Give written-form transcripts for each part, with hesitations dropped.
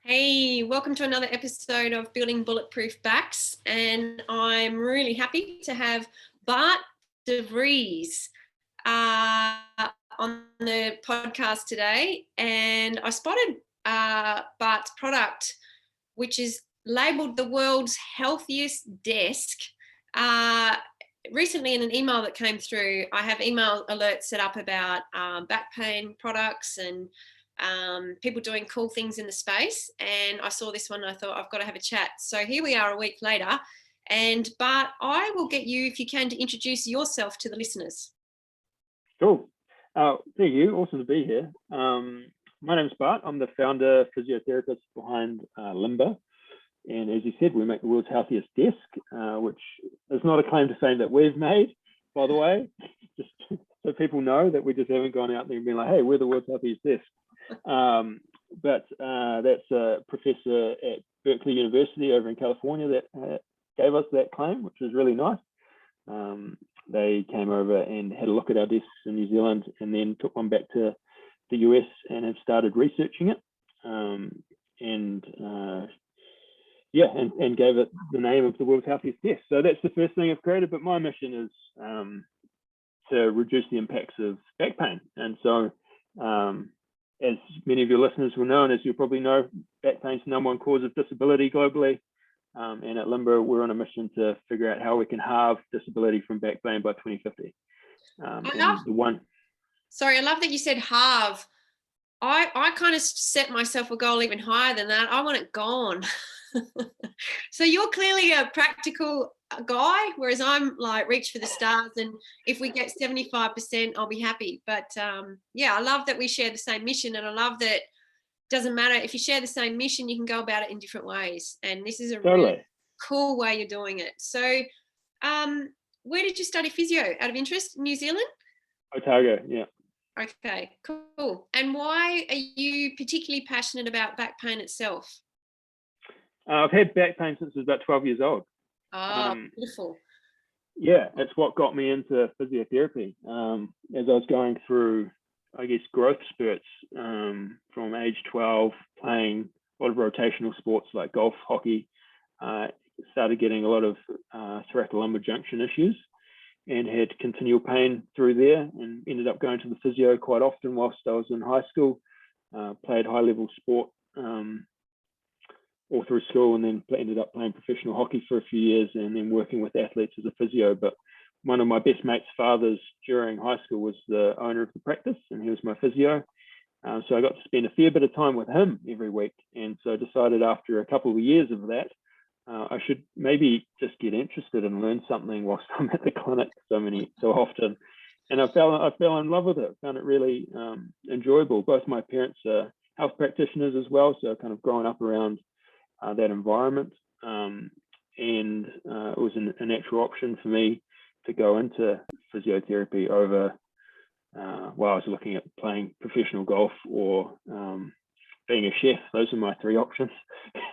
Hey, welcome to another episode of Building Bulletproof Backs. And I'm really happy to have Bart de Vries on the podcast today. And I spotted Bart's product, which is labeled the world's healthiest desk. Recently, in an email that came through, I have email alerts set up about back pain products and people doing cool things in the space. And I saw this one and I thought, I've got to have a chat. So here we are a week later. And Bart, I will get you, if you can, to introduce yourself to the listeners. Cool. Thank you. Awesome to be here. My name's Bart. I'm the founder physiotherapist behind Limber. And as you said, we make the world's healthiest desk, which is not a claim to fame that we've made, by the way, just so people know that we just haven't gone out there and been like, hey, we're the world's healthiest desk. But that's a professor at Berkeley University over in California that gave us that claim, which was really nice. They came over and had a look at our desks in New Zealand and then took one back to the US and have started researching it. And gave it the name of the world's healthiest desk. So that's the first thing I've created, but my mission is to reduce the impacts of back pain. And so as many of your listeners will know, and as you probably know, back pain is the number one cause of disability globally. And at Limber, we're on a mission to figure out how we can halve disability from back pain by 2050. Sorry, I love that you said halve. I kind of set myself a goal even higher than that. I want it gone. So you're clearly a practical guy, whereas I'm like reach for the stars, and if we get 75%, I'll be happy. But I love that we share the same mission, and I love that it doesn't matter if you share the same mission, you can go about it in different ways, and this is a really cool way you're doing it. So where did you study physio, out of interest? New Zealand? Otago, yeah. Okay, cool. And why are you particularly passionate about back pain itself? I've had back pain since I was about 12 years old. Beautiful. Yeah, it's what got me into physiotherapy. As I was going through, I guess, growth spurts from age 12, playing a lot of rotational sports like golf, hockey, started getting a lot of thoracolumbar junction issues and had continual pain through there, and ended up going to the physio quite often whilst I was in high school. Played high-level sport all through school, and then ended up playing professional hockey for a few years and then working with athletes as a physio. But one of my best mate's fathers during high school was the owner of the practice, and he was my physio. So I got to spend a fair bit of time with him every week. And so I decided after a couple of years of that, I should maybe just get interested and learn something whilst I'm at the clinic so often. And I fell in love with it. Found it really enjoyable. Both my parents are health practitioners as well, so kind of growing up around that environment, and it was a natural option for me to go into physiotherapy over while I was looking at playing professional golf or being a chef. Those are my three options.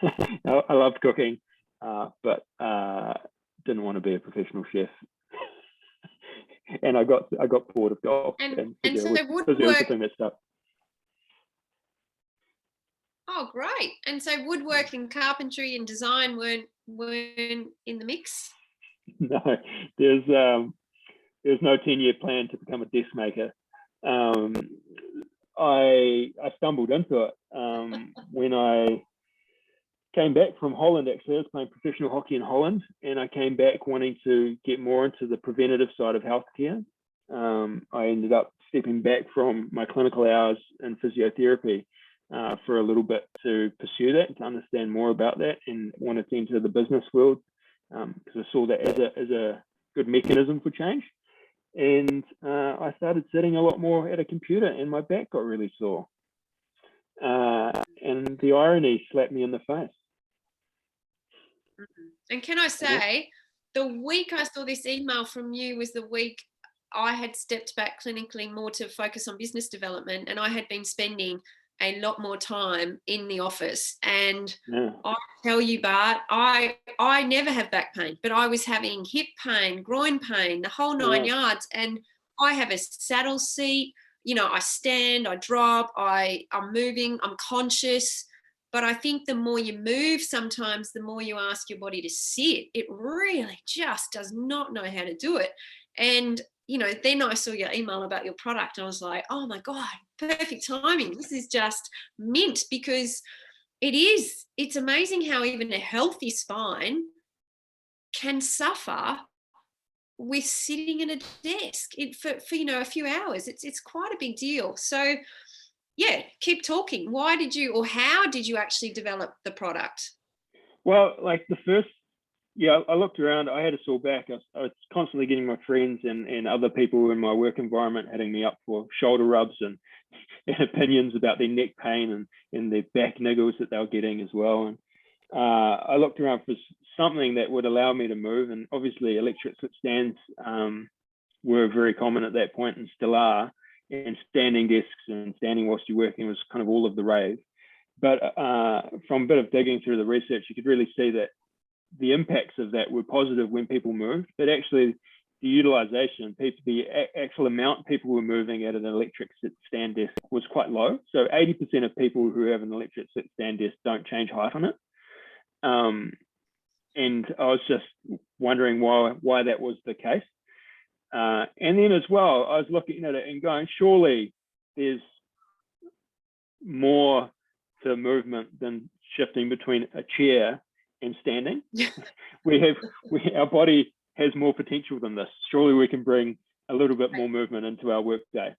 I loved cooking, but didn't want to be a professional chef. And I got bored of golf and so woodworking that stuff. Oh, great. And so woodwork and carpentry and design weren't in the mix? No, there's no 10-year plan to become a desk maker. I stumbled into it when I came back from Holland. Actually, I was playing professional hockey in Holland, and I came back wanting to get more into the preventative side of healthcare. I ended up stepping back from my clinical hours in physiotherapy for a little bit to pursue that, to understand more about that, and wanted to enter the business world because I saw that as a good mechanism for change. And I started sitting a lot more at a computer, and my back got really sore. And the irony slapped me in the face. And can I say, the week I saw this email from you was the week I had stepped back clinically more to focus on business development, and I had been spending a lot more time in the office. And I tell you, Bart, I never have back pain, but I was having hip pain, groin pain, the whole 9 yards. And I have a saddle seat, I stand, I drop, I'm moving, I'm conscious. But I think the more you move, sometimes the more you ask your body to sit, it really just does not know how to do it. And, then I saw your email about your product. And I was like, oh my God, perfect timing. This is just mint, because it's amazing how even a healthy spine can suffer with sitting at a desk for a few hours. It's quite a big deal. So yeah, keep talking. Why did you, or how did you actually develop the product? Well, like I looked around. I had a sore back. I was constantly getting my friends and other people in my work environment hitting me up for shoulder rubs and opinions about their neck pain and their back niggles that they were getting as well. And I looked around for something that would allow me to move. And obviously electric sit stands were very common at that point and still are. And standing desks and standing whilst you're working was kind of all of the rave. But from a bit of digging through the research, you could really see that the impacts of that were positive when people moved, but actually the utilization, the actual amount people were moving at an electric sit stand desk was quite low. So 80% of people who have an electric sit stand desk don't change height on it. And I was just wondering why that was the case. And then as well, I was looking at it and going, surely there's more to movement than shifting between a chair and standing. Our body has more potential than this. Surely we can bring a little bit more movement into our workday.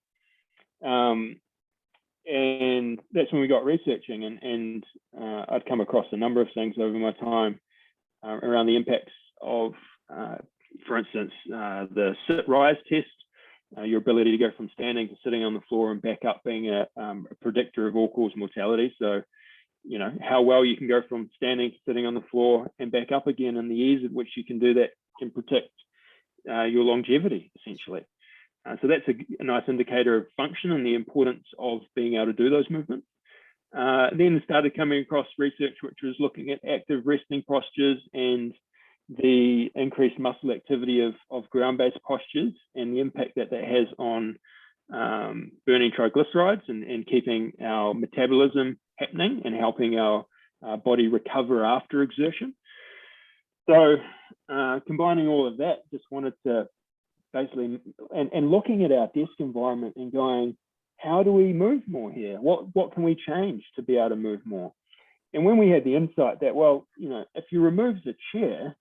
And that's when we got researching, and I'd come across a number of things over my time around the impacts of, for instance, the sit-rise test, your ability to go from standing to sitting on the floor and back up being a predictor of all-cause mortality. So, how well you can go from standing to sitting on the floor and back up again, and the ease at which you can do that can predict your longevity, essentially. So that's a nice indicator of function and the importance of being able to do those movements. Then started coming across research which was looking at active resting postures and the increased muscle activity of ground-based postures and the impact that has on burning triglycerides and keeping our metabolism happening and helping our body recover after exertion. So combining all of that, just wanted to basically, and looking at our desk environment and going, how do we move more here? What can we change to be able to move more? And when we had the insight that, well, if you remove the chair,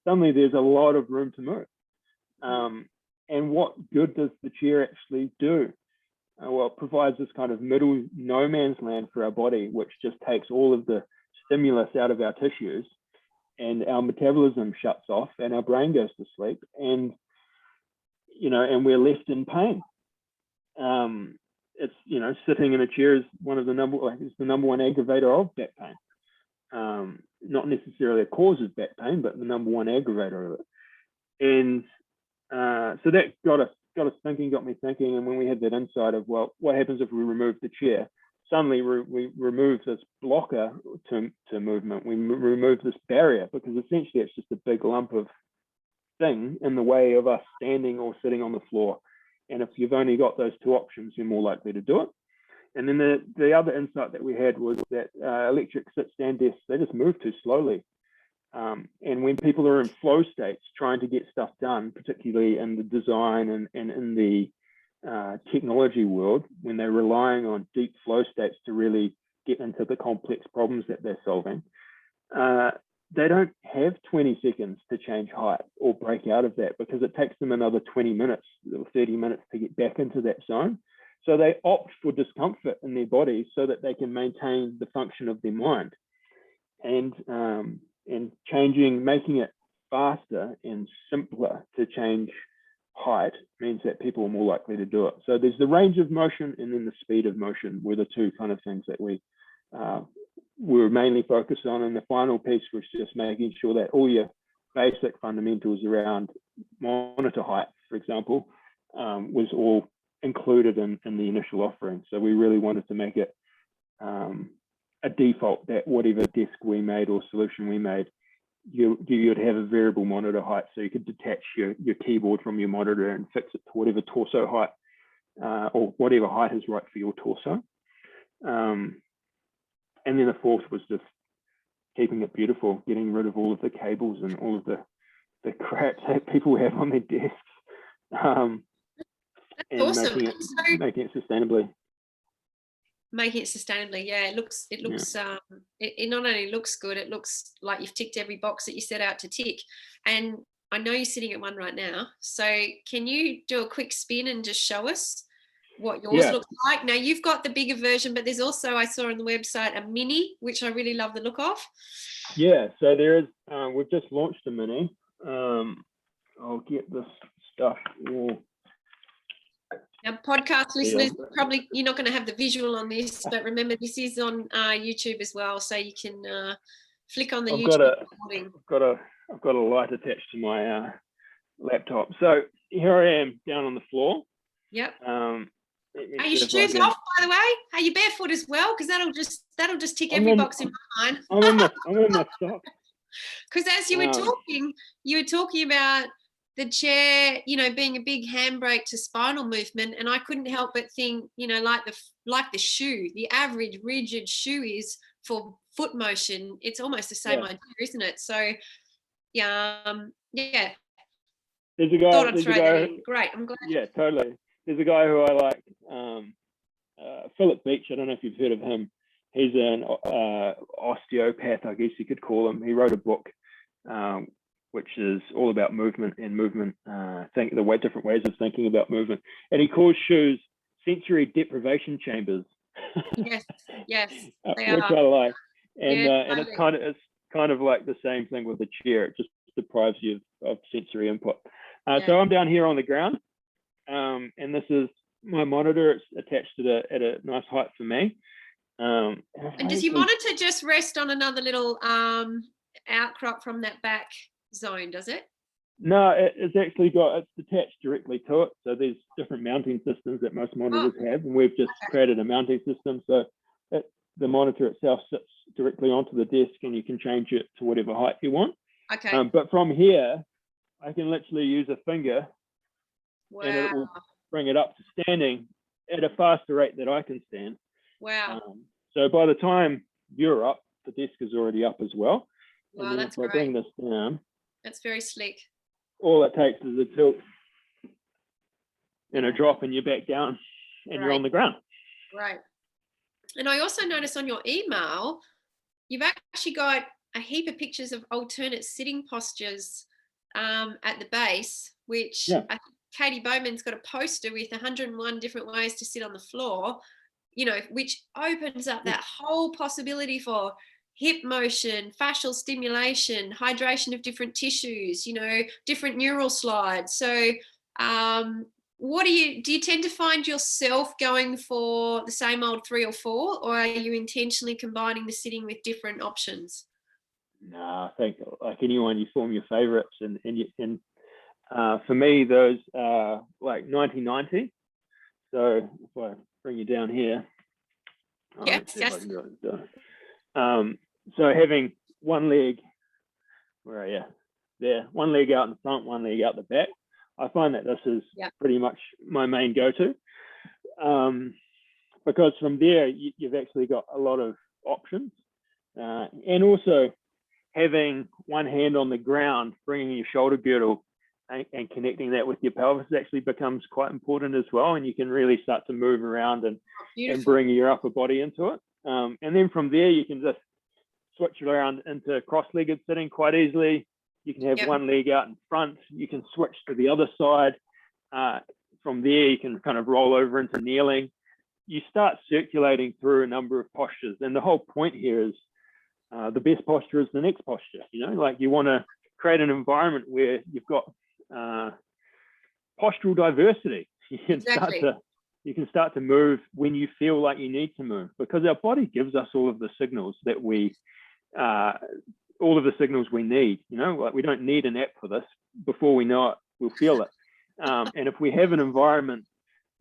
suddenly there's a lot of room to move. And what good does the chair actually do? Well, it provides this kind of middle no man's land for our body, which just takes all of the stimulus out of our tissues, and our metabolism shuts off and our brain goes to sleep, and and we're left in pain. It's sitting in a chair is the number one aggravator of back pain. Not necessarily a cause of back pain, but the number one aggravator of it. And so that got us thinking, got me thinking. And when we had that insight of, well, what happens if we remove the chair? Suddenly we remove this blocker to movement. We remove this barrier, because essentially it's just a big lump of thing in the way of us standing or sitting on the floor. And if you've only got those two options, you're more likely to do it. And then the other insight that we had was that electric sit stand desks, they just move too slowly. And when people are in flow states trying to get stuff done, particularly in the design and in the technology world, when they're relying on deep flow states to really get into the complex problems that they're solving, they don't have 20 seconds to change height or break out of that, because it takes them another 20 minutes or 30 minutes to get back into that zone. So they opt for discomfort in their body so that they can maintain the function of their mind. And making it faster and simpler to change height means that people are more likely to do it. So there's the range of motion, and then the speed of motion were the two kind of things that we were mainly focused on. And the final piece was just making sure that all your basic fundamentals around monitor height, for example, was all included in the initial offering. So we really wanted to make it a default that whatever desk we made or solution we made, you'd have a variable monitor height, so you could detach your keyboard from your monitor and fix it to whatever torso height or whatever height is right for your torso. And And then the fourth was just keeping it beautiful, getting rid of all of the cables and all of the crap that people have on their desks, and awesome. making it sustainably. Making it sustainably, yeah. It looks it not only looks good, it looks like you've ticked every box that you set out to tick. And I know you're sitting at one right now, so can you do a quick spin and just show us what yours looks like? Now, you've got the bigger version, but there's also, I saw on the website, a mini, which I really love the look of. Yeah, so there is, we've just launched a mini. I'll get this stuff all. Now, podcast listeners, probably you're not going to have the visual on this, but remember, this is on YouTube as well, so you can flick on the YouTube recording. I've got a light attached to my laptop. So here I am down on the floor. Yep. Are your shoes off, by the way? Are you barefoot as well? Because that'll just tick every box in my mind. I'm in my socks. Because as you were talking about the chair, being a big handbrake to spinal movement, and I couldn't help but think, like the shoe, the average rigid shoe is for foot motion. It's almost the same idea, isn't it? So, yeah. There's a guy. Thought I'd throw that in. Great, I'm glad. Yeah, totally. There's a guy who I like, Philip Beach. I don't know if you've heard of him. He's an osteopath, I guess you could call him. He wrote a book, which is all about movement and movement, different ways of thinking about movement. And he calls shoes sensory deprivation chambers. Yes, which I like. And it's kind of like the same thing with the chair. It just deprives you of sensory input. So I'm down here on the ground, and this is my monitor. It's attached at a nice height for me. And does your monitor just rest on another little outcrop from that back zone, does it? No, it's attached directly to it. So there's different mounting systems that most monitors have, and we've just created a mounting system so that the monitor itself sits directly onto the desk, and you can change it to whatever height you want. Okay. But from here, I can literally use a finger, and it will bring it up to standing at a faster rate than I can stand. Wow. So by the time you're up, the desk is already up as well. Wow, and that's if I bring this down, that's very slick. All it takes is a tilt and a drop, and you're back down, and you're on the ground. Right. And I also noticed on your email, you've actually got a heap of pictures of alternate sitting postures at the base, which I think Katie Bowman's got a poster with 101 different ways to sit on the floor, which opens up that whole possibility for hip motion, fascial stimulation, hydration of different tissues, different neural slides. So do you tend to find yourself going for the same old 3 or 4, or are you intentionally combining the sitting with different options? No, I think like anyone, you form your favorites, and for me, those are like 90-90. So if I bring you down here, so having one leg, where are you? There, one leg out in front, one leg out the back. I find that this is pretty much my main go-to, because from there you've actually got a lot of options, and also having one hand on the ground, bringing your shoulder girdle and connecting that with your pelvis actually becomes quite important as well, and you can really start to move around and bring your upper body into it. And then from there, you can just switch around into cross-legged sitting quite easily. You can have one leg out in front. You can switch to the other side. From there, you can kind of roll over into kneeling. You start circulating through a number of postures. And the whole point here is the best posture is the next posture. Like you want to create an environment where you've got postural diversity. You can start to move when you feel like you need to move, because our body gives us all of the signals that all of the signals we need. Like we don't need an app for this. Before we know it, we'll feel it. And if we have an environment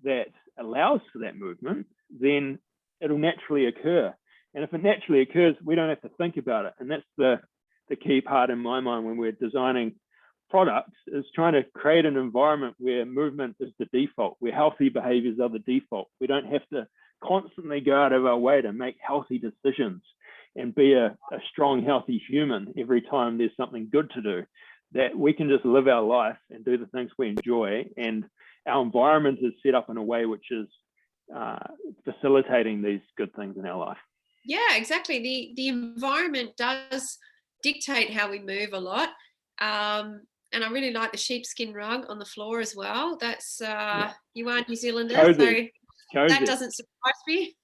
that allows for that movement, then it'll naturally occur. And if it naturally occurs, we don't have to think about it. And that's the key part in my mind when we're designing products, is trying to create an environment where movement is the default, where healthy behaviors are the default. We don't have to constantly go out of our way to make healthy decisions and be a strong, healthy human every time there's something good to do, that we can just live our life and do the things we enjoy. And our environment is set up in a way which is facilitating these good things in our life. Yeah, exactly. The environment does dictate how we move a lot. And I really like the sheepskin rug on the floor as well. That's you are New Zealander, Cozy. That doesn't surprise me.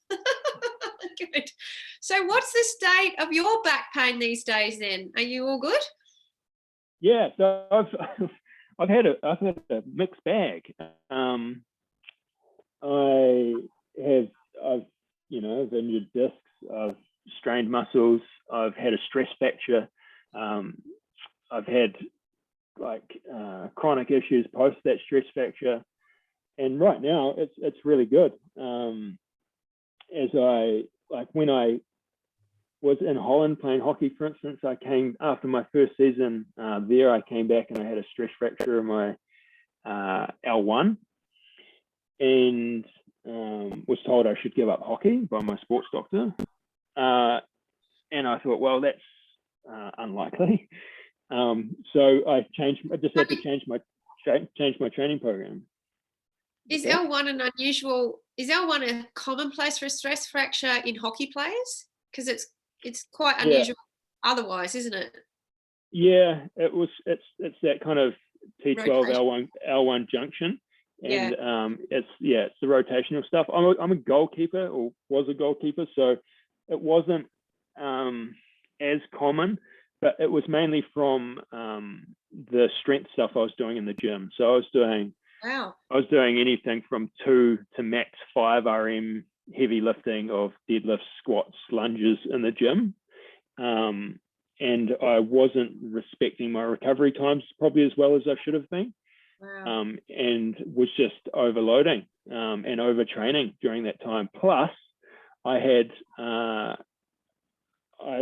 Good. So what's the state of your back pain these days then? Are you all good? Yeah, so I've had a mixed bag. I've injured discs, I've strained muscles, I've had a stress fracture, I've had chronic issues post that stress fracture, and right now it's really good. When I was in Holland playing hockey, for instance, I came after my first season there. I came back and I had a stress fracture in my L1, and was told I should give up hockey by my sports doctor. And I thought, well, that's unlikely. So I just had to change my training program. Is L1 a commonplace for a stress fracture in hockey players? Because it's quite unusual otherwise, isn't it? Yeah, it's that kind of T12 L1 junction. And it's the rotational stuff. I'm a goalkeeper, or was a goalkeeper, so it wasn't as common, but it was mainly from the strength stuff I was doing in the gym. So I was doing anything from 2 to max 5 RM heavy lifting of deadlifts, squats, lunges in the gym, and I wasn't respecting my recovery times probably as well as I should have been. Wow. And was just overloading and overtraining during that time. Plus, I had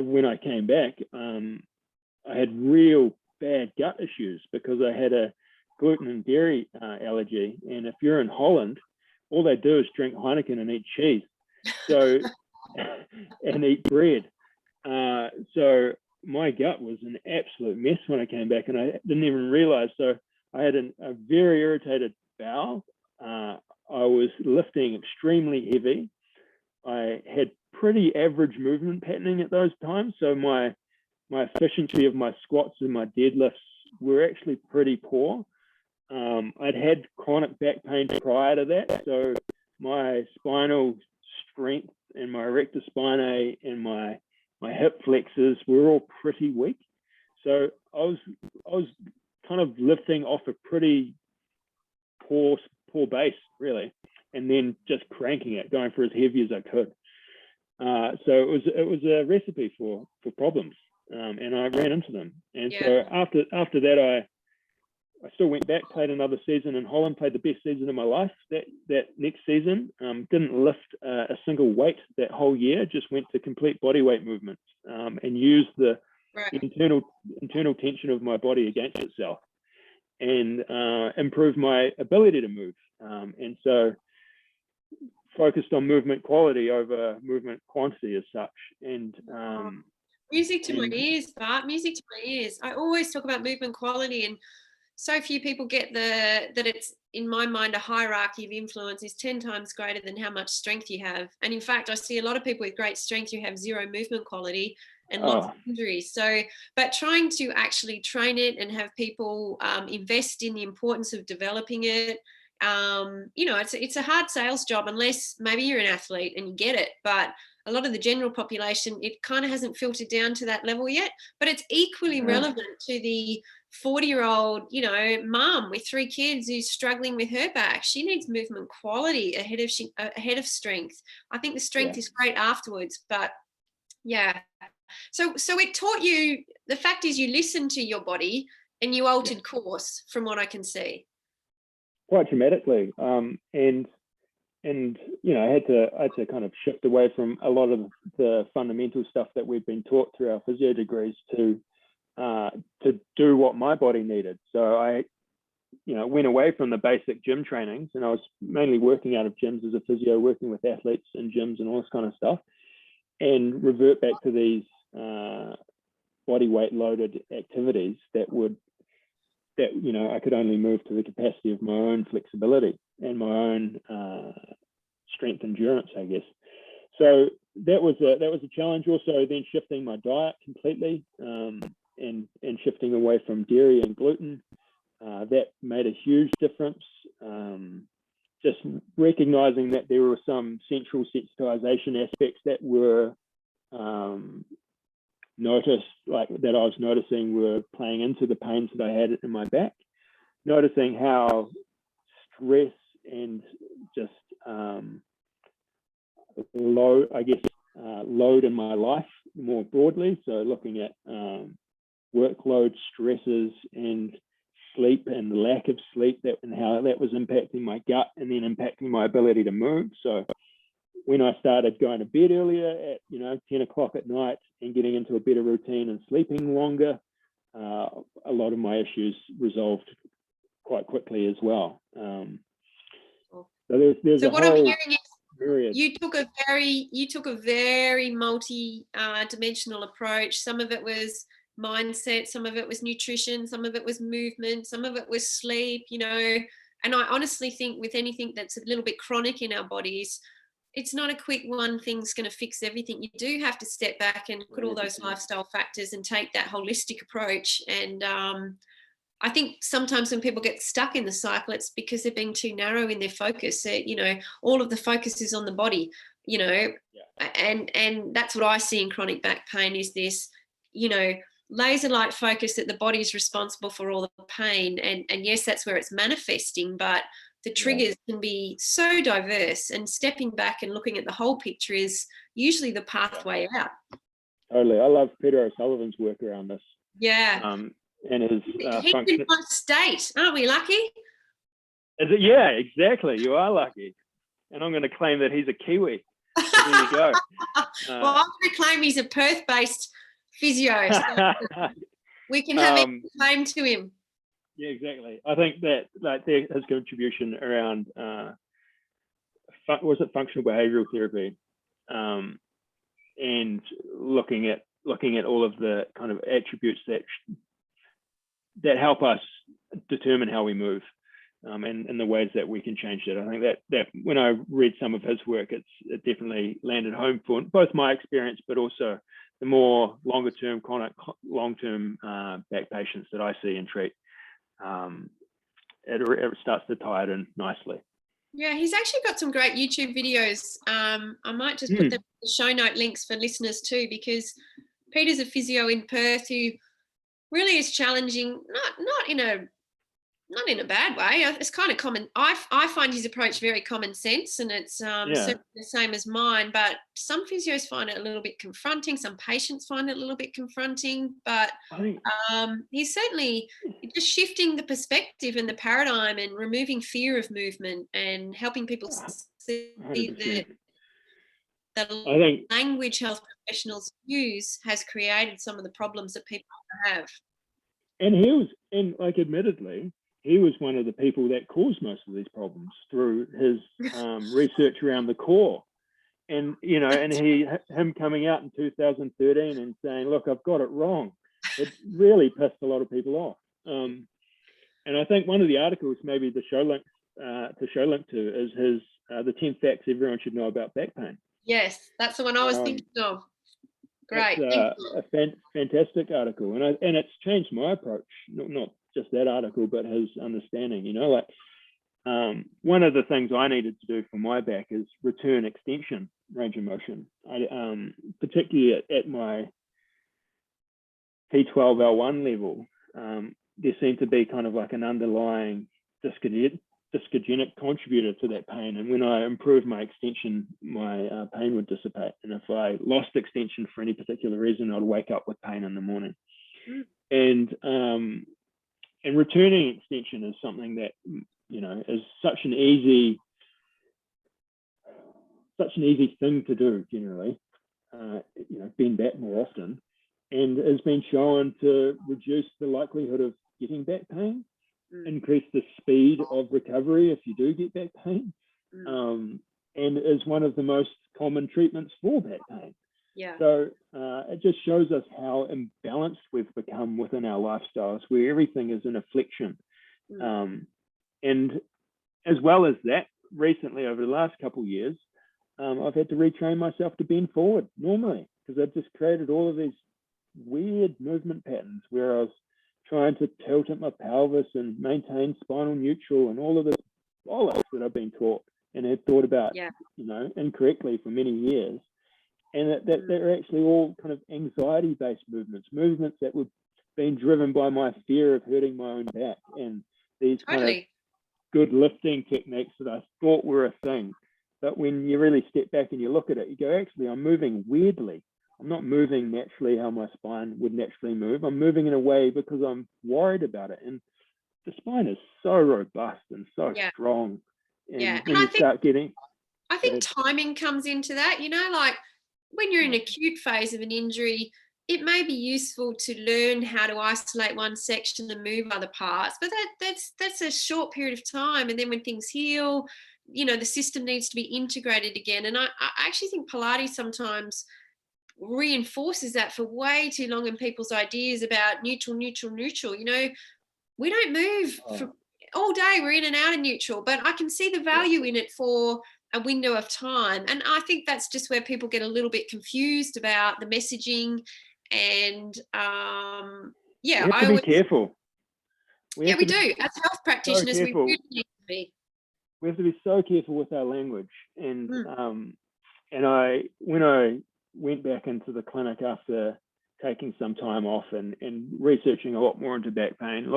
when I came back, I had real bad gut issues because I had a gluten and dairy allergy. And if you're in Holland, all they do is drink Heineken and eat cheese, so and eat bread. So my gut was an absolute mess when I came back, and I didn't even realize. So I had a very irritated bowel. I was lifting extremely heavy. I had pretty average movement patterning at those times. So my efficiency of my squats and my deadlifts were actually pretty poor. I'd had chronic back pain prior to that. So my spinal strength and my rectus spinae and my hip flexors were all pretty weak. So I was kind of lifting off a pretty poor base, really, and then just cranking it, going for as heavy as I could. So it was a recipe for problems, and I ran into them. And so after that, I still went back, played another season in Holland, played the best season of my life that next season. Didn't lift a single weight that whole year, just went to complete body weight movements, and used the internal tension of my body against itself, and improved my ability to move. And so focused on movement quality over movement quantity as such. And music to my ears, Bart. Music to my ears. I always talk about movement quality, and so few people get that it's, in my mind, a hierarchy of influence is 10 times greater than how much strength you have. And in fact, I see a lot of people with great strength who have zero movement quality and lots of injuries. So, but trying to actually train it and have people invest in the importance of developing it, it's a hard sales job unless maybe you're an athlete and you get it. But a lot of the general population, it kind of hasn't filtered down to that level yet. But it's equally relevant to the 40-year-old, mum with 3 kids who's struggling with her back. She needs movement quality ahead of strength. I think the strength is great afterwards, but So it taught you, the fact is you listened to your body and you altered course, from what I can see. Quite dramatically. And I had to kind of shift away from a lot of the fundamental stuff that we've been taught through our physio degrees to do what my body needed. So I went away from the basic gym trainings, and I was mainly working out of gyms as a physio, working with athletes in gyms and all this kind of stuff, and revert back to these body weight loaded activities that I could only move to the capacity of my own flexibility and my own strength endurance, I guess. So that was a challenge. Also, then shifting my diet completely, and shifting away from dairy and gluten. That made a huge difference. Just recognizing that there were some central sensitization aspects that were noticed, like that I was noticing were playing into the pains that I had in my back. Noticing how stress and just load in my life more broadly. So looking at workload stresses and sleep and the lack of sleep, and how that was impacting my gut and then impacting my ability to move. So when I started going to bed earlier at 10 o'clock at night and getting into a better routine and sleeping longer, a lot of my issues resolved quite quickly as well. So there's so a what whole I'm hearing is myriad. you took a very multi-dimensional approach. Some of it was mindset, some of it was nutrition, some of it was movement, some of it was sleep, and I honestly think with anything that's a little bit chronic in our bodies, it's not a quick one thing's going to fix everything. You do have to step back and put all those lifestyle factors and take that holistic approach. And I think sometimes when people get stuck in the cycle, it's because they're being too narrow in their focus. All of the focus is on the body, and that's what I see in chronic back pain is this, laser-like focus that the body is responsible for all the pain. And yes, that's where it's manifesting, but the triggers can be so diverse, and stepping back and looking at the whole picture is usually the pathway out. Totally. I love Peter O'Sullivan's work around this. Yeah. And his He's in my state. Aren't we lucky? Is it? Yeah, exactly. You are lucky. And I'm going to claim that he's a Kiwi. So there you go. Well, I'm going to claim he's a Perth-based physio. So we can have a claim to him. Yeah, exactly. I think that his contribution around functional behavioural therapy, and looking at all of the kind of attributes that help us determine how we move, and the ways that we can change that. I think that when I read some of his work, it definitely landed home for both my experience, but also the more longer-term, chronic, long-term back patients that I see and treat. It starts to tie it in nicely. Yeah, he's actually got some great YouTube videos. I might just put them in the show note links for listeners too, because Peter's a physio in Perth who really is challenging, not in a bad way. It's kind of common. I find his approach very common sense, and it's certainly the same as mine. But some physios find it a little bit confronting. Some patients find it a little bit confronting. But he's certainly just shifting the perspective and the paradigm and removing fear of movement and helping people see 100%. The language health professionals use has created some of the problems that people have. And admittedly, he was one of the people that caused most of these problems through his research around the core. And, and him coming out in 2013 and saying, look, I've got it wrong. It really pissed a lot of people off. And I think one of the articles, maybe the show link to, is his the 10 facts everyone should know about back pain. Yes, that's the one I was thinking of. Great. It's a fantastic article. And it's changed my approach, not just that article, but his understanding. One of the things I needed to do for my back is return extension range of motion. Particularly at my T12L1 level, there seemed to be kind of like an underlying discogenic contributor to that pain. And when I improved my extension, my pain would dissipate. And if I lost extension for any particular reason, I'd wake up with pain in the morning. And returning extension is something that, is such an easy thing to do generally, bend back more often, and has been shown to reduce the likelihood of getting back pain. increase the speed of recovery if you do get back pain, and is one of the most common treatments for back pain. Yeah. So it just shows us how imbalanced we've become within our lifestyles, where everything is an affliction. And as well as that, recently over the last couple of years, I've had to retrain myself to bend forward normally, because I've just created all of these weird movement patterns where I was trying to tilt at my pelvis and maintain spinal neutral and all of this bollocks that I've been taught and had thought about, incorrectly for many years. And that they're actually all kind of anxiety-based movements that were being driven by my fear of hurting my own back, and these kind of good lifting techniques that I thought were a thing. But when you really step back and you look at it, you go, actually, I'm moving weirdly. I'm not moving naturally how my spine would naturally move. I'm moving in a way because I'm worried about it. And the spine is so robust and so strong. And when you start getting... I think timing comes into that, like when you're in an acute phase of an injury, it may be useful to learn how to isolate one section and move other parts, but that's a short period of time. And then when things heal, the system needs to be integrated again. And I actually think Pilates sometimes reinforces that for way too long in people's ideas about neutral. We don't move for all day. We're in and out of neutral, but I can see the value in it for a window of time. And I think that's just where people get a little bit confused about the messaging. And we have to be careful. We do. As health practitioners, we really need to be. We have to be so careful with our language. And when I went back into the clinic after taking some time off and researching a lot more into back pain,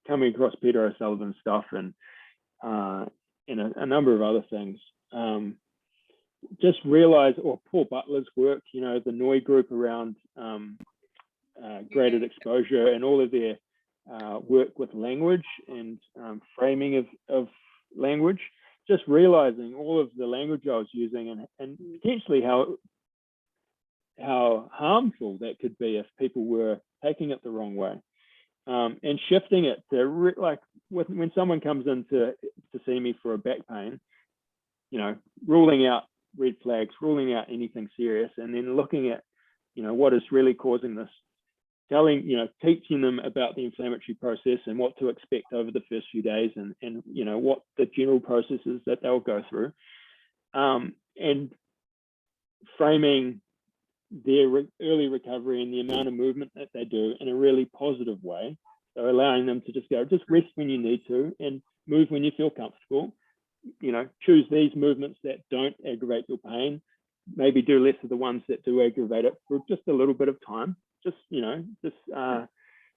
coming across Peter O'Sullivan's stuff and a number of other things, just realize, or Paul Butler's work, the NOI group around graded exposure and all of their work with language and framing of language, just realizing all of the language I was using and potentially how harmful that could be if people were taking it the wrong way, and shifting it to when someone comes in to see me for a back pain, ruling out red flags, ruling out anything serious, and then looking at what is really causing this, teaching them about the inflammatory process and what to expect over the first few days, and what the general processes that they'll go through, and framing their early recovery and the amount of movement that they do in a really positive way. So allowing them to just rest when you need to and move when you feel comfortable. Choose these movements that don't aggravate your pain. Maybe do less of the ones that do aggravate it for just a little bit of time.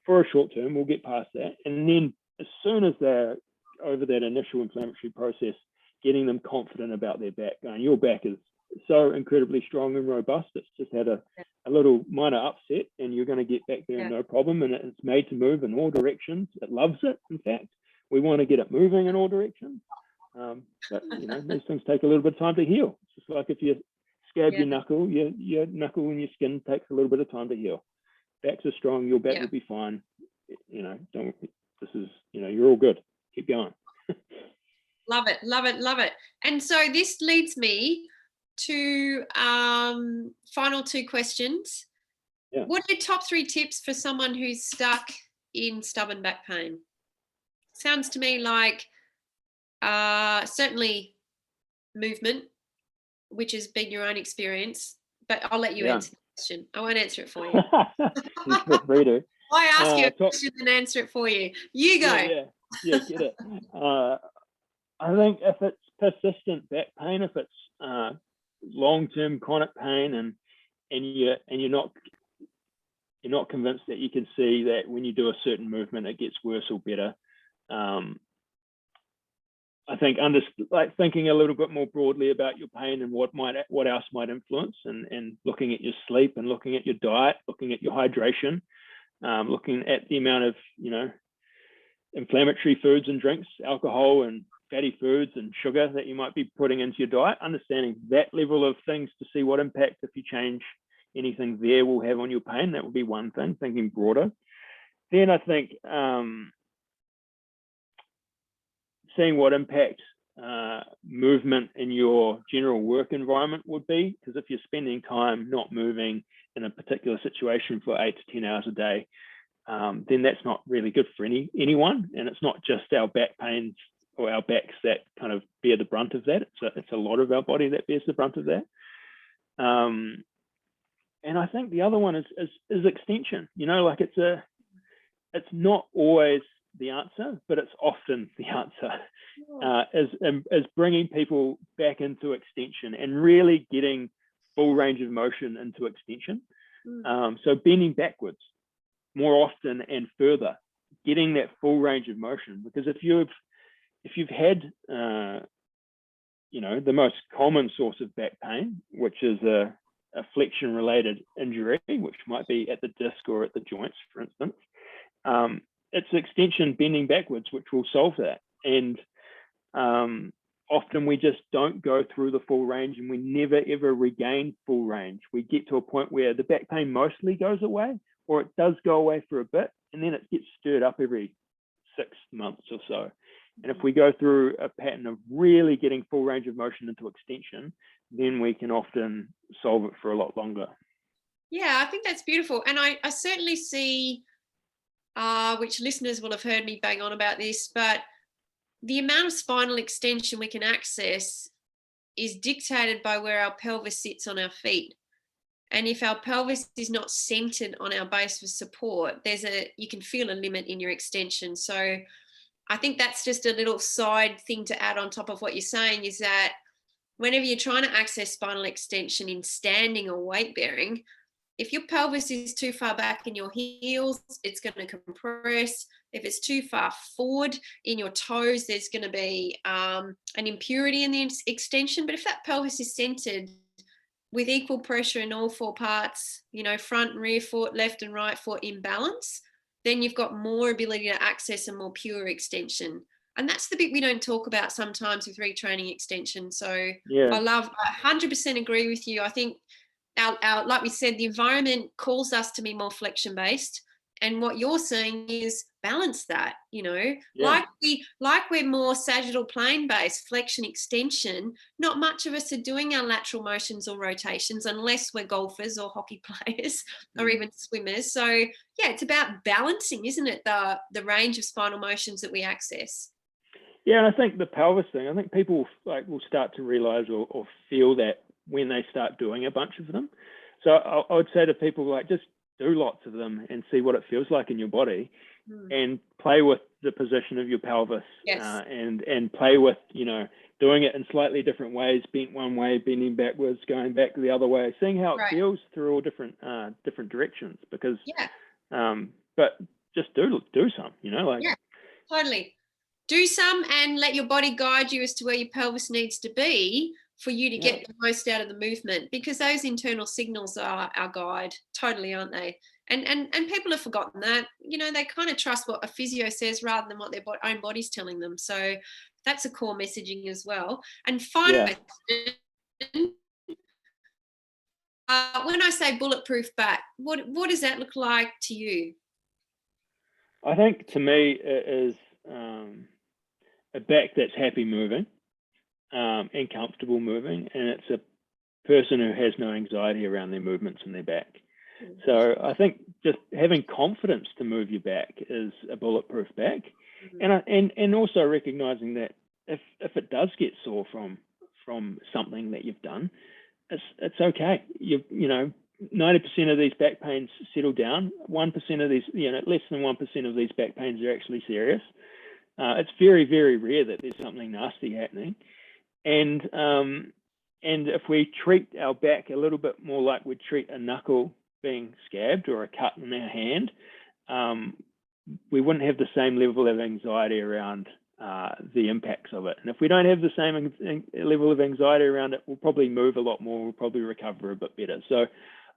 For a short term, we'll get past that. And then as soon as they're over that initial inflammatory process, getting them confident about their back, going, your back is so incredibly strong and robust. It's just had a little minor upset and you're going to get back there no problem. And it's made to move in all directions. It loves it. In fact, we want to get it moving in all directions. But these things take a little bit of time to heal. It's just like if you scab your knuckle, your knuckle and your skin takes a little bit of time to heal. Backs are strong, your back will be fine. You're all good. Keep going. Love it. And so this leads me to final two questions. What are your top 3 tips for someone who's stuck in stubborn back pain? Sounds to me like certainly movement, which has been your own experience, but I'll let you answer the question. I won't answer it for you. Feel free to. I ask you a question and answer it for you. You go. Yeah, get it. I think if it's persistent back pain, if it's long-term chronic pain, and you're not convinced that you can see that when you do a certain movement it gets worse or better, I think thinking a little bit more broadly about your pain and what else might influence, and looking at your sleep and looking at your diet, looking at your hydration, looking at the amount of inflammatory foods and drinks, alcohol and fatty foods and sugar that you might be putting into your diet, understanding that level of things to see what impact, if you change anything there, will have on your pain. That would be one thing, thinking broader. Then I think seeing what impact movement in your general work environment would be, because if you're spending time not moving in a particular situation for 8 to 10 hours a day, then that's not really good for anyone. And it's not just our back pains or our backs that kind of bear the brunt of that. It's a lot of our body that bears the brunt of that. And I think the other one is extension. Like it's not always the answer, but it's often the answer. Is bringing people back into extension and really getting full range of motion into extension. So bending backwards more often and further, getting that full range of motion. Because if you've had the most common source of back pain, which is a flexion related injury, which might be at the disc or at the joints, for instance, it's extension bending backwards which will solve that. And often we just don't go through the full range, and we never ever regain full range. We get to a point where the back pain mostly goes away, or it does go away for a bit, and then it gets stirred up every 6 months or so. And if we go through a pattern of really getting full range of motion into extension, then we can often solve it for a lot longer. Yeah, I think that's beautiful. And I certainly see, which listeners will have heard me bang on about this, but the amount of spinal extension we can access is dictated by where our pelvis sits on our feet. And if our pelvis is not centered on our base for support, you can feel a limit in your extension. So I think that's just a little side thing to add on top of what you're saying, is that whenever you're trying to access spinal extension in standing or weight bearing, if your pelvis is too far back in your heels, it's going to compress. If it's too far forward in your toes, there's going to be an impurity in the extension. But if that pelvis is centered with equal pressure in all four parts, front and rear foot, left and right foot in balance, then you've got more ability to access a more pure extension. And that's the bit we don't talk about sometimes with retraining extension. So yeah. I 100% agree with you. I think our like we said, the environment calls us to be more flexion based. And what you're saying is balance that, yeah. like we're more sagittal plane based, flexion extension. Not much of us are doing our lateral motions or rotations unless we're golfers or hockey players or even swimmers. So yeah, it's about balancing, isn't it? The range of spinal motions that we access. Yeah, and I think the pelvis thing, I think people will start to realize or feel that when they start doing a bunch of them. So I would say to people, just do lots of them and see what it feels like in your body, and play with the position of your pelvis. Yes. And play with, doing it in slightly different ways, bent one way, bending backwards, going back the other way, seeing how it feels through all different directions. Because, but just do some, Yeah, totally. Do some and let your body guide you as to where your pelvis needs to be for you to get the most out of the movement, because those internal signals are our guide, totally, aren't they? And people have forgotten that. They kind of trust what a physio says rather than what their own body's telling them. So that's a core messaging as well. And finally, when I say bulletproof back, what does that look like to you? I think to me it is a back that's happy moving. And comfortable moving, and it's a person who has no anxiety around their movements in their back. So I think just having confidence to move your back is a bulletproof back, and also recognizing that if it does get sore from something that you've done, it's okay. 90% of these back pains settle down. 1% of these, less than 1% of these back pains are actually serious. It's very, very rare that there's something nasty happening. And if we treat our back a little bit more like we'd treat a knuckle being scabbed or a cut in our hand, we wouldn't have the same level of anxiety around the impacts of it. And if we don't have the same level of anxiety around it, we'll probably move a lot more, we'll probably recover a bit better. So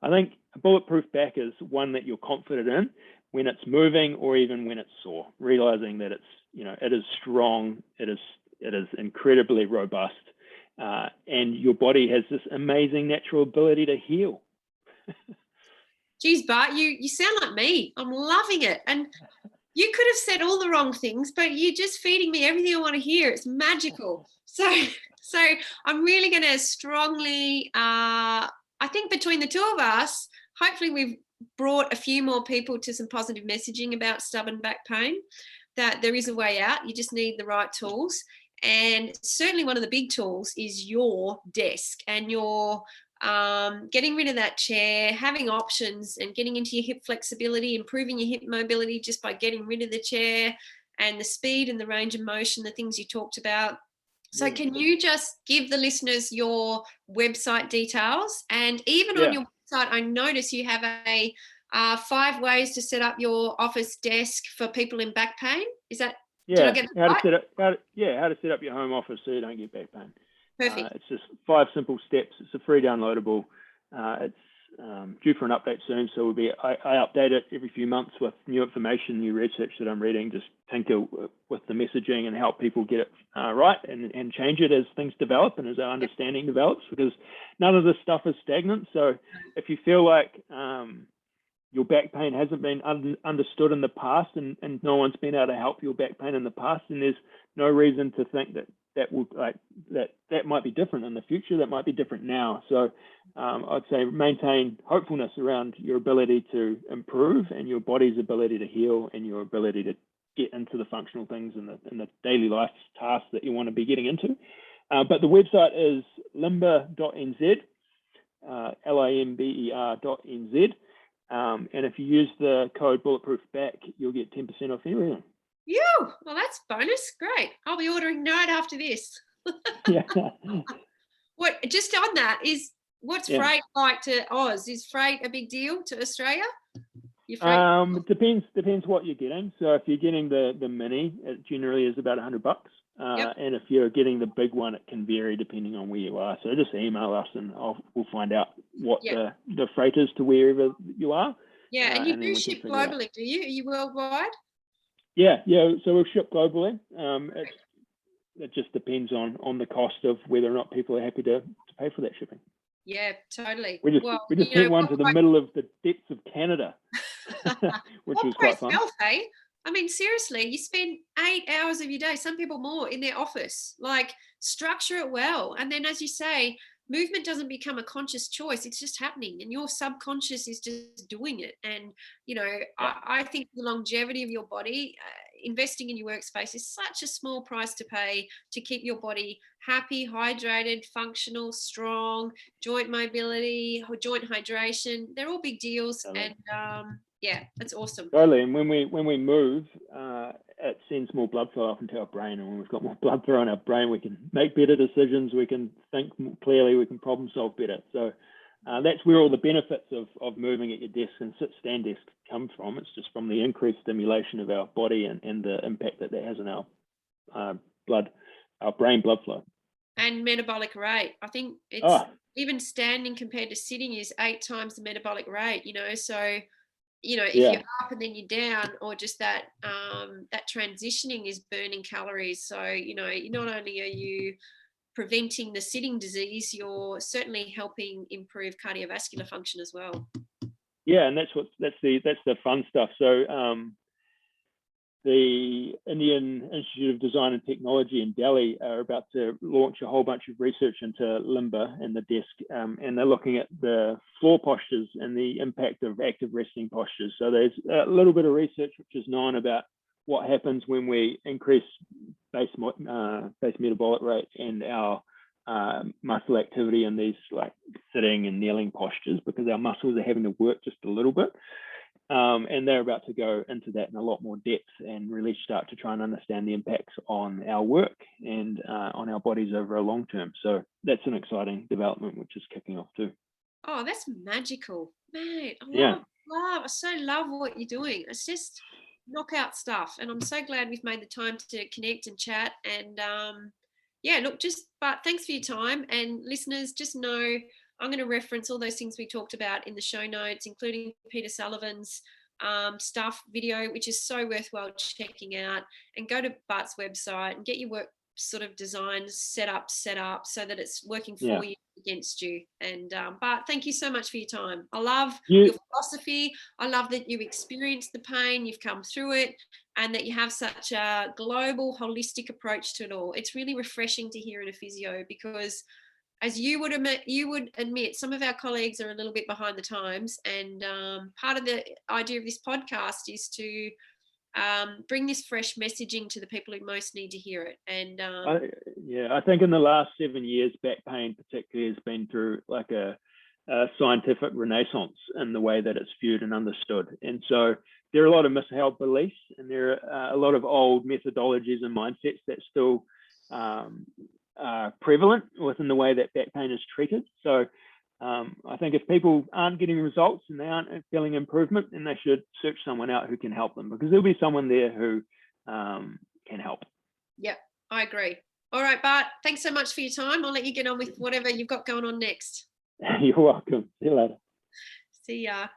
I think a bulletproof back is one that you're confident in when it's moving or even when it's sore, realizing that it's, it is strong, it is incredibly robust, and your body has this amazing natural ability to heal. Geez, Bart, you sound like me. I'm loving it. And You could have said all the wrong things, but you're just feeding me everything I want to hear. It's magical. So I'm really going to strongly, I think between the two of us, hopefully we've brought a few more people to some positive messaging about stubborn back pain, that there is a way out. You just need the right tools. And certainly one of the big tools is your desk and your getting rid of that chair, having options and getting into your hip flexibility, improving your hip mobility just by getting rid of the chair, and the speed and the range of motion, the things you talked about. So can you just give the listeners your website details? And even on your website, I notice you have a 5 ways to set up your office desk for people in back pain. Is that, did I get that right? How to set up your home office so you don't get back pain. Perfect. It's just 5 simple steps. It's a free downloadable. It's due for an update soon, so I update it every few months with new information, new research that I'm reading, just tinker with the messaging and help people get it right and change it as things develop and as our understanding develops, because none of this stuff is stagnant. So if you feel like your back pain hasn't been understood in the past and no one's been able to help your back pain in the past, and there's no reason to think that might be different in the future, that might be different now. So I'd say maintain hopefulness around your ability to improve and your body's ability to heal and your ability to get into the functional things in the daily life tasks that you want to be getting into. But the website is limber.nz, limber.nz. And if you use the code Bulletproof Back, you'll get 10% off everything. Well, that's bonus. Great. I'll be ordering right after this. Yeah. What, just on that, what's freight like to Oz? Is freight a big deal to Australia? Depends what you're getting. So if you're getting the mini, it generally is about $100. And if you're getting the big one, it can vary depending on where you are. So just email us and we'll find out what the freight is to wherever you are. Yeah, and you do ship globally, do you? Are you worldwide? Yeah. So we'll ship globally. It just depends on the cost of whether or not people are happy to pay for that shipping. Yeah, totally. We just sent one to the middle of the depths of Canada, which was quite fun. Hey? I mean, seriously, you spend 8 hours of your day, some people more, in their office. Like, structure it well. And then, as you say, movement doesn't become a conscious choice. It's just happening. And your subconscious is just doing it. And, I think the longevity of your body, investing in your workspace is such a small price to pay to keep your body happy, hydrated, functional, strong, joint mobility, joint hydration. They're all big deals. And, that's awesome. Totally. And when we move, it sends more blood flow up into our brain. And when we've got more blood flow in our brain, we can make better decisions. We can think more clearly. We can problem solve better. So that's where all the benefits of moving at your desk and stand desk come from. It's just from the increased stimulation of our body and the impact that has on our brain blood flow. And metabolic rate. I think it's even standing compared to sitting is 8 times the metabolic rate, So, if you're up and then you're down, or just that transitioning is burning calories. So, not only are you preventing the sitting disease, you're certainly helping improve cardiovascular function as well. Yeah, and that's the fun stuff. So the Indian Institute of Design and Technology in Delhi are about to launch a whole bunch of research into limber and the desk, and they're looking at the floor postures and the impact of active resting postures. So there's a little bit of research which is known about what happens when we increase base metabolic rate and our muscle activity in these like sitting and kneeling postures, because our muscles are having to work just a little bit. And they're about to go into that in a lot more depth and really start to try and understand the impacts on our work and on our bodies over a long term. So that's an exciting development which is kicking off too. Oh, that's magical, mate. I so love what you're doing. It's just knockout stuff, and I'm so glad we've made the time to connect and chat. And but thanks for your time. And listeners, just know I'm going to reference all those things we talked about in the show notes, including Peter Sullivan's stuff video, which is so worthwhile checking out. And go to Bart's website and get your work sort of designed, set up so that it's working Yeah. for you, against you. And Bart, thank you so much for your time. I love You, your philosophy. I love that you experienced the pain, you've come through it, and that you have such a global, holistic approach to it all. It's really refreshing to hear in a physio, because as you would admit, some of our colleagues are a little bit behind the times, and part of the idea of this podcast is to bring this fresh messaging to the people who most need to hear it. And I think in the last 7 years, back pain particularly has been through like a scientific renaissance in the way that it's viewed and understood. And so there are a lot of misheld beliefs, and there are a lot of old methodologies and mindsets that still are prevalent within the way that back pain is treated. So I think if people aren't getting results and they aren't feeling improvement, then they should search someone out who can help them, because there'll be someone there who can help. Yep, I agree. All right, Bart, thanks so much for your time. I'll let you get on with whatever you've got going on next. You're welcome. See you later. See ya.